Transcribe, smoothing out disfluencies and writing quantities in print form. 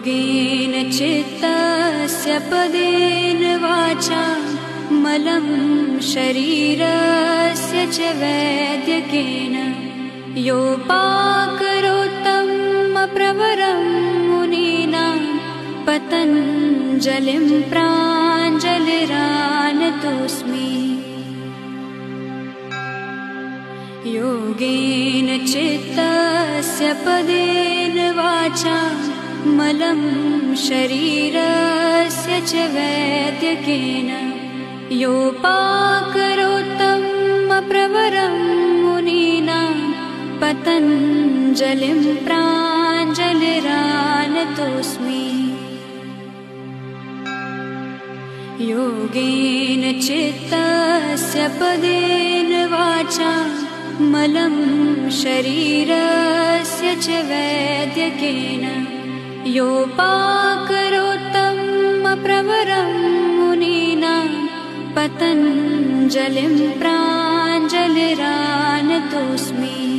योगेन चित्तस्य पदेन वाचा मलं शरीरस्य च वैद्यकेन योपाकरोत्तम प्रवरं मुनीनां पतञ्जलिं प्राञ्जलिरानतोऽस्मि। योगेन चित्तस्य पदेन वाचा मलं शरीरस्य च वैद्यकेन योपाकरोत्तम प्रवरं मुनीनां पतञ्जलिं प्राञ्जलिरानतोऽस्मि। योगेन चित्तस्य पदेन वाचा मलं शरीरस्य च वैद्यकेन योपाकरोत्तम प्रवरं मुनीनां पतञ्जलिं प्राञ्जलिरानतोऽस्मि।